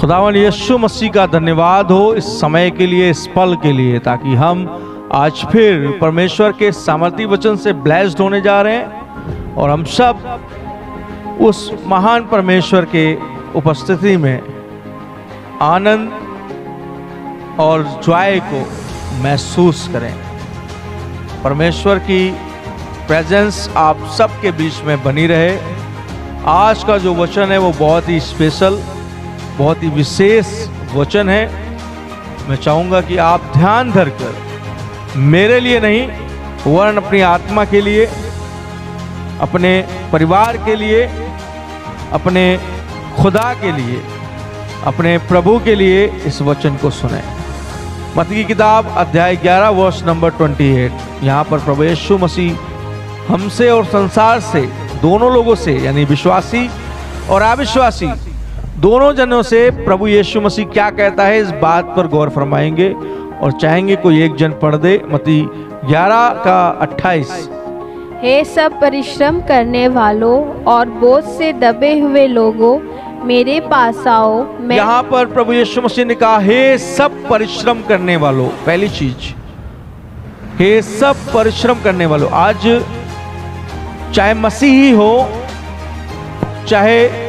खुदावन यीशु मसीह का धन्यवाद हो इस समय के लिए, इस पल के लिए, ताकि हम आज फिर परमेश्वर के सामर्थी वचन से ब्लेस्ड होने जा रहे हैं और हम सब उस महान परमेश्वर के उपस्थिति में आनंद और जॉय को महसूस करें। परमेश्वर की प्रेजेंस आप सबके बीच में बनी रहे। आज का जो वचन है वो बहुत ही स्पेशल, बहुत ही विशेष वचन है। मैं चाहूँगा कि आप ध्यान धरकर, मेरे लिए नहीं वरन अपनी आत्मा के लिए, अपने परिवार के लिए, अपने खुदा के लिए, अपने प्रभु के लिए इस वचन को सुने। मत्ती की किताब अध्याय 11 वर्ष नंबर 28। यहाँ पर प्रभु यीशु मसीह हमसे और संसार से, दोनों लोगों से, यानी विश्वासी और अविश्वासी दोनों जनों से प्रभु यीशु मसीह क्या कहता है, इस बात पर गौर फरमाएंगे और चाहेंगे कोई एक जन पढ़ दे। मत्ती 11 का 28। हे सब परिश्रम करने वालों और बोझ से दबे हुए लोगों, मेरे पास आओ। मैं यहाँ पर प्रभु यीशु मसीह ने कहा, हे सब परिश्रम करने वालों। पहली चीज, हे सब परिश्रम करने वालों। आज चाहे मसीही हो, चाहे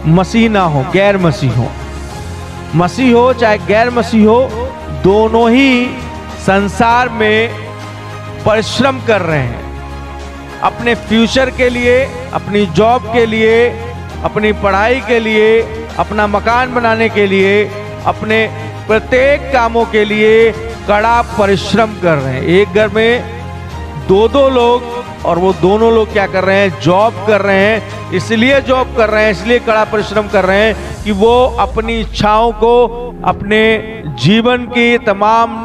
मसीह ना हो, गैर मसीह हो, मसीह हो चाहे गैर मसीह हो, दोनों ही संसार में परिश्रम कर रहे हैं अपने फ्यूचर के लिए, अपनी जॉब के लिए, अपनी पढ़ाई के लिए, अपना मकान बनाने के लिए, अपने प्रत्येक कामों के लिए कड़ा परिश्रम कर रहे हैं। एक घर में दो लोग, और वो दोनों लोग क्या कर रहे हैं, जॉब कर रहे हैं। इसलिए जॉब कर रहे हैं, इसलिए कड़ा परिश्रम कर रहे हैं कि वो अपनी इच्छाओं को, अपने जीवन की तमाम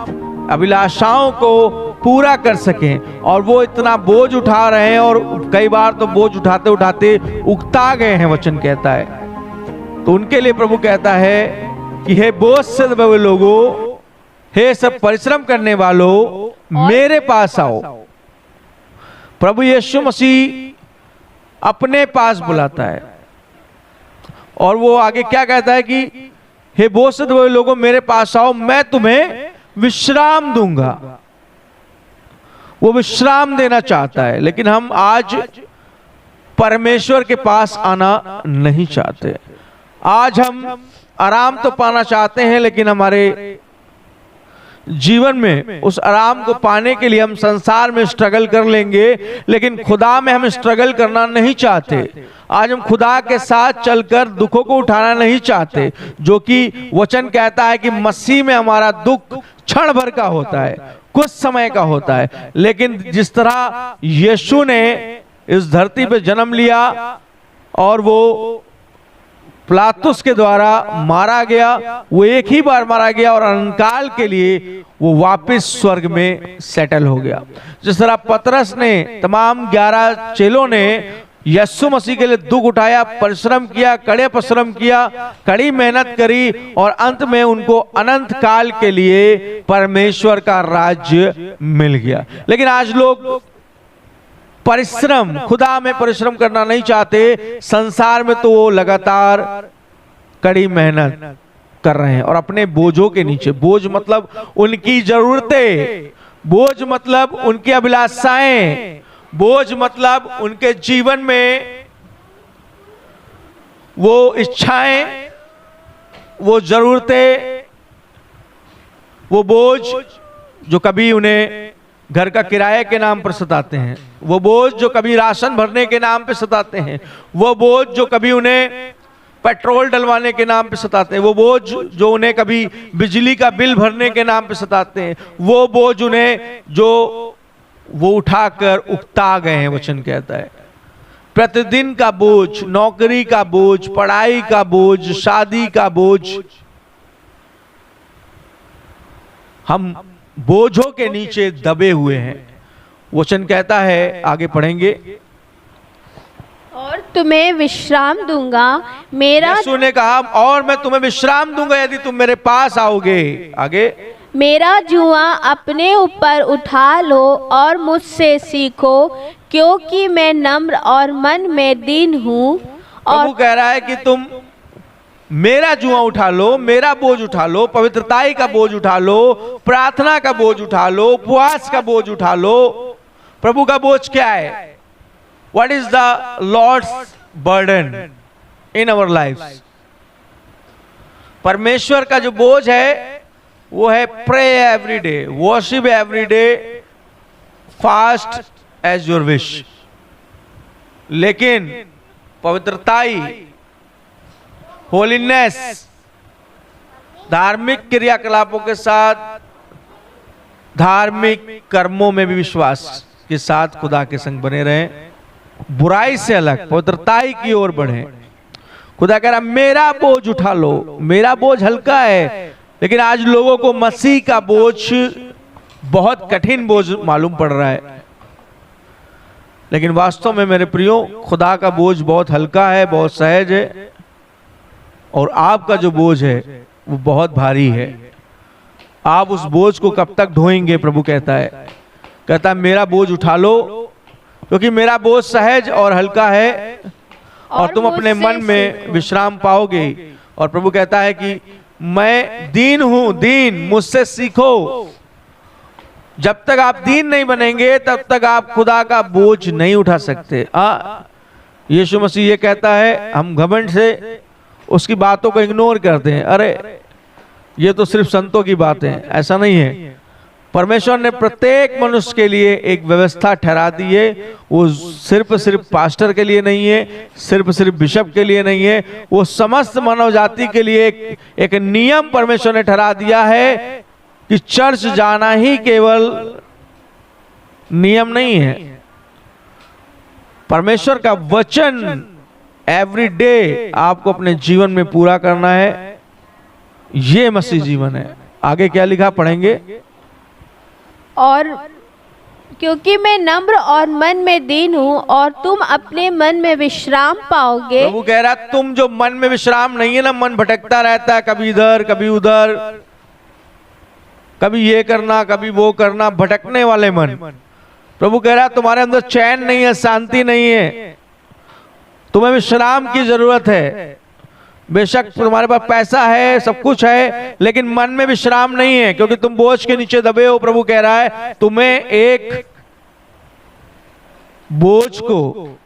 अभिलाषाओं को पूरा कर सकें। और वो इतना बोझ उठा रहे हैं और कई बार तो बोझ उठाते उठाते उकता गए हैं, वचन कहता है। तो उनके लिए प्रभु कहता है कि हे बोझ से दबे हुए लोगों, हे सब परिश्रम करने वालों, मेरे पास आओ। प्रभु यीशु मसीह अपने पास बुलाता है और वो आगे क्या कहता है कि हे बोझ से दबे हुए लोगों, मेरे पास आओ, मैं तुम्हें विश्राम दूंगा। वो विश्राम देना चाहता है, लेकिन हम आज परमेश्वर के पास आना नहीं चाहते। आज हम आराम तो पाना चाहते हैं, लेकिन हमारे जीवन में उस आराम को पाने के लिए हम संसार में स्ट्रगल कर लेंगे, लेकिन खुदा में हम स्ट्रगल करना नहीं चाहते। आज हम खुदा के साथ चलकर दुखों को उठाना नहीं चाहते, जो कि वचन कहता है कि मसीह में हमारा दुख क्षण भर का होता है, कुछ समय का होता है। लेकिन जिस तरह यीशु ने इस धरती पे जन्म लिया और वो पिलातुस के द्वारा मारा गया, वो एक ही बार मारा गया और अनंतकाल के लिए वो वापस स्वर्ग में सेटल हो गया। जिस तरह पतरस ने, तमाम 11 चेलों ने यीशु मसीह के लिए दुख उठाया, परिश्रम किया, कड़े परिश्रम किया, कड़ी मेहनत करी और अंत में उनको अनंत काल के लिए परमेश्वर का राज्य मिल गया। लेकिन आज लोग परिश्रम, खुदा में परिश्रम करना नहीं चाहते। संसार में तो वो लगातार कड़ी मेहनत कर रहे हैं और अपने बोझों के नीचे, बोझ मतलब उनकी जरूरतें, बोझ मतलब उनकी अभिलाषाएं, बोझ मतलब उनके जीवन में वो इच्छाएं, वो जरूरतें, वो बोझ जो कभी उन्हें घर का किराए के नाम पर सताते हैं, वो बोझ जो कभी राशन भरने के नाम पे सताते हैं, वो बोझ जो कभी उन्हें पेट्रोल डलवाने के नाम पे सताते हैं, वो बोझ जो उन्हें कभी बिजली का बिल भरने के नाम पे सताते हैं, वो बोझ उन्हें जो वो उठाकर उकता गए हैं। वचन कहता है प्रतिदिन का बोझ, नौकरी का बोझ, पढ़ाई का बोझ, शादी का बोझ, हम बोझों के नीचे दबे हुए हैं। वचन कहता है, आगे पढ़ेंगे, और तुम्हें विश्राम दूंगा। मेरा यीशु ने कहा, और मैं तुम्हें विश्राम दूंगा यदि तुम मेरे पास आओगे। आगे, मेरा जुआ अपने ऊपर उठा लो और मुझसे सीखो, क्योंकि मैं नम्र और मन में दीन हूँ। प्रभु कह रहा है कि तुम मेरा जुआ उठा लो, मेरा बोझ उठा लो, पवित्रताई का बोझ उठा लो, प्रार्थना का बोझ उठा लो, उपवास का बोझ उठा लो। प्रभु का बोझ क्या है? What is the Lord's burden in our life? परमेश्वर का जो बोझ है वो है pray every day, worship every day, fast as your wish. लेकिन पवित्रताई, होलीनेस, धार्मिक क्रियाकलापों के साथ, धार्मिक कर्मों में भी विश्वास के साथ खुदा के संग बने रहें, बुराई से अलग पवित्रताई की ओर बढ़ें। खुदा कह रहा मेरा बोझ उठा लो, मेरा बोझ हल्का है। लेकिन आज लोगों को मसीह का बोझ बहुत कठिन बोझ मालूम पड़ रहा है। लेकिन वास्तव में मेरे प्रियो, खुदा का बोझ बहुत हल्का है, बहुत सहज है, और आपका जो बोझ है वो बहुत भारी है। आप उस बोझ को कब तक ढोएंगे? प्रभु कहता है मेरा बोझ उठा लो, क्योंकि मेरा बोझ सहज और हल्का है, और तुम अपने मन में विश्राम पाओगे। और प्रभु कहता है कि मैं दीन हूं, दीन, मुझसे सीखो। जब तक आप दीन नहीं बनेंगे तब तक आप खुदा का बोझ नहीं उठा सकते। यीशु मसीह ये कहता है, हम घमंड से उसकी बातों को इग्नोर करते हैं, अरे ये तो सिर्फ संतों की बातें हैं। ऐसा नहीं है। परमेश्वर ने प्रत्येक मनुष्य के लिए एक व्यवस्था ठहरा दी है। वो सिर्फ पास्टर के लिए नहीं है, सिर्फ बिशप के लिए नहीं है, वो समस्त मानव जाति के लिए एक नियम परमेश्वर ने ठहरा दिया है कि चर्च जाना ही केवल नियम नहीं है। परमेश्वर का वचन एवरी डे आपको अपने जीवन में पूरा करना है। ये मसीह जीवन है। आगे क्या लिखा पढ़ेंगे? और क्योंकि मैं नम्र और मन में दीन हूँ, और तुम अपने मन में विश्राम पाओगे। प्रभु कह रहा तुम जो मन में विश्राम नहीं है ना, मन भटकता रहता है, कभी इधर कभी उधर, कभी ये करना कभी वो करना, भटकने वाले मन। प्रभु कह रहा तुम्हारे अंदर चैन नहीं है, शांति नहीं है, तुम्हें विश्राम की जरूरत है। बेशक तुम्हारे पास पैसा है, सब कुछ है, लेकिन मन में विश्राम नहीं है, क्योंकि तुम बोझ के नीचे दबे हो। प्रभु कह रहा है तुम्हें एक बोझ को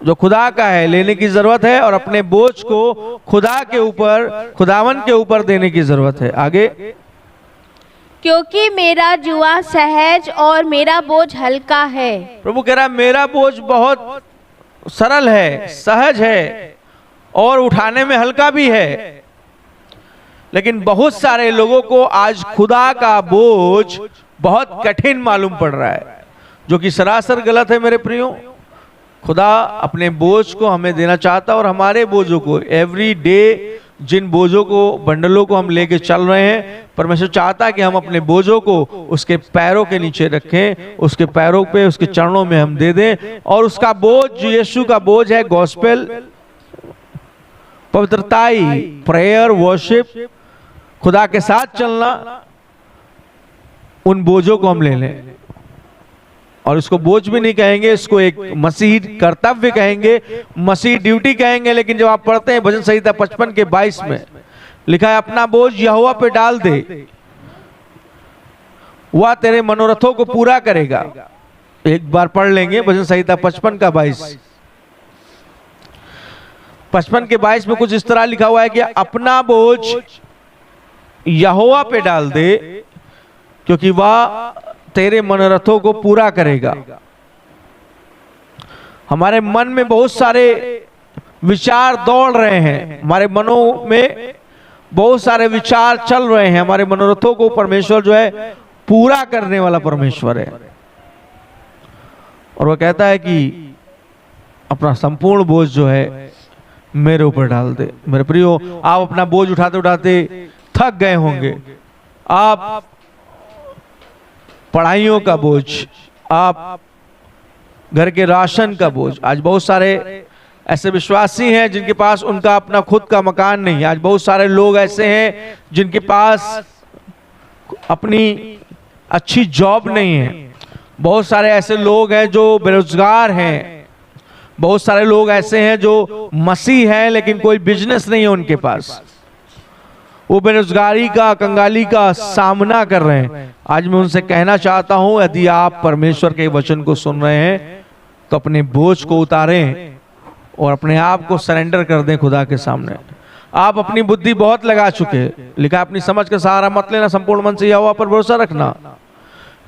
जो खुदा का है लेने की जरूरत है, और अपने बोझ को खुदा के ऊपर, खुदावन के ऊपर देने की जरूरत है। आगे, क्योंकि मेरा जुआ सहज और मेरा बोझ हल्का है। प्रभु कह रहा है मेरा बोझ बहुत सरल है, सहज है, और उठाने में हल्का भी है। लेकिन बहुत सारे लोगों को आज खुदा का बोझ बहुत कठिन मालूम पड़ रहा है, जो कि सरासर गलत है मेरे प्रियो। खुदा अपने बोझ को हमें देना चाहता है, और हमारे बोझों को एवरी डे, जिन बोझों को, बंडलों को हम लेके चल रहे हैं, परमेश्वर चाहता है कि हम अपने बोझों को उसके पैरों के नीचे रखें, उसके पैरों पे, उसके चरणों में हम दे दें। और उसका बोझ जो यीशु का बोझ है, गॉस्पेल, पवित्रताई, प्रेयर, वर्शिप, खुदा के साथ चलना, उन बोझों को हम ले लें। और इसको बोझ भी नहीं कहेंगे, इसको एक मसीह कर्तव्य कहेंगे, मसीह ड्यूटी कहेंगे। लेकिन जब आप पढ़ते हैं भजन संहिता 55 के 22 में लिखा है, अपना बोझ यहोवा पे डाल दे, वह तेरे मनोरथों को पूरा करेगा। एक बार पढ़ लेंगे भजन संहिता 55 का 22। 55 के 22 में कुछ इस तरह लिखा हुआ है कि अपना बोझ यहोवा पे डाल दे, क्योंकि वह तेरे मनोरथों को पूरा करेगा। हमारे मन में बहुत सारे विचार दौड़ रहे हैं, हमारे मनों में बहुत सारे विचार चल रहे हैं। हमारे मनोरथों को परमेश्वर जो है पूरा करने वाला परमेश्वर है, और वह कहता है कि अपना संपूर्ण बोझ जो है मेरे ऊपर डाल दे। मेरे प्रियो, आप अपना बोझ उठाते उठाते थक गए होंगे। आप पढ़ाइयों का बोझ, आप घर के राशन का बोझ। आज बहुत सारे ऐसे विश्वासी हैं जिनके पास उनका अपना खुद का मकान नहीं है। आज बहुत सारे लोग ऐसे हैं जिनके पास अपनी अच्छी जॉब नहीं है। बहुत सारे ऐसे लोग हैं जो बेरोजगार हैं। बहुत सारे लोग ऐसे हैं जो मसीह हैं लेकिन कोई बिजनेस नहीं है उनके पास, वो बेरोजगारी का, कंगाली का सामना कर रहे हैं। आज मैं उनसे कहना चाहता हूं, यदि आप परमेश्वर के वचन को सुन रहे हैं तो अपने बोझ को उतारें और अपने आप को सरेंडर कर दें खुदा के सामने। आप अपनी बुद्धि बहुत लगा चुके, लिखा अपनी समझ का सहारा मत लेना, संपूर्ण मन से यहोवा पर भरोसा रखना।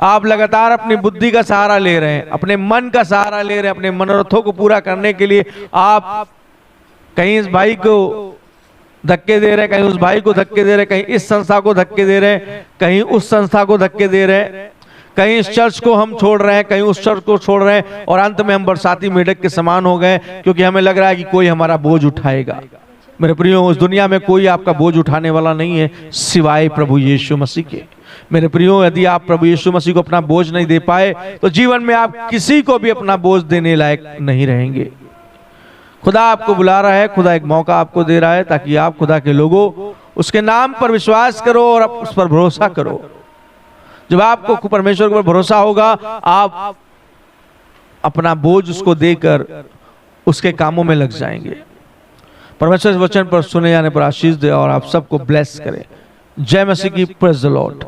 आप लगातार अपनी बुद्धि का सहारा ले रहे हैं, अपने मन का सहारा ले रहे हैं, अपने मनोरथों को पूरा करने के लिए आप कहीं इस भाई को धक्के दे रहे हैं, कहीं उस भाई को धक्के दे रहे हैं, कहीं इस संस्था को धक्के दे रहे हैं, कहीं उस संस्था को धक्के दे रहे हैं, कहीं इस चर्च को हम छोड़ रहे हैं, कहीं उस चर्च को छोड़ रहे हैं, और अंत में हम बरसाती मेढक के समान हो गए क्योंकि हमें लग रहा है कि कोई हमारा बोझ उठाएगा। मेरे प्रियो, उस दुनिया में कोई आपका बोझ उठाने वाला नहीं है सिवाय प्रभु यीशु मसीह के। मेरे प्रियो, यदि आप प्रभु यीशु मसीह को अपना बोझ नहीं दे पाए तो जीवन में आप किसी को भी अपना बोझ देने लायक नहीं रहेंगे। खुदा आपको बुला रहा है, खुदा एक मौका आपको दे रहा है ताकि आप खुदा के लोगों उसके नाम पर विश्वास करो और उस पर भरोसा करो। जब आपको परमेश्वर पर भरोसा होगा, आप अपना बोझ उसको देकर उसके कामों में लग जाएंगे। परमेश्वर इस वचन पर सुने जाने पर आशीष दे और आप सबको ब्लेस करें। जय मसीह की, प्रेज द लॉर्ड।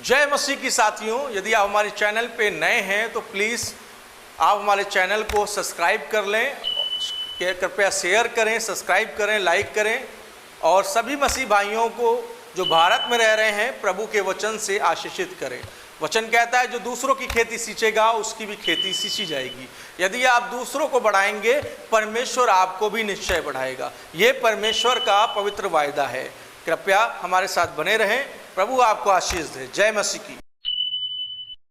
जय मसीह की साथियों, यदि आप हमारे चैनल पे नए हैं तो प्लीज़ आप हमारे चैनल को सब्सक्राइब कर लें, कृपया शेयर करें, सब्सक्राइब करें, लाइक करें, और सभी मसीह भाइयों को जो भारत में रह रहे हैं प्रभु के वचन से आशीषित करें। वचन कहता है जो दूसरों की खेती सींचेगा उसकी भी खेती सींची जाएगी। यदि आप दूसरों को बढ़ाएंगे, परमेश्वर आपको भी निश्चय बढ़ाएगा। ये परमेश्वर का पवित्र वायदा है। कृपया हमारे साथ बने रहें। प्रभु आपको आशीष दे। जय मसीह की।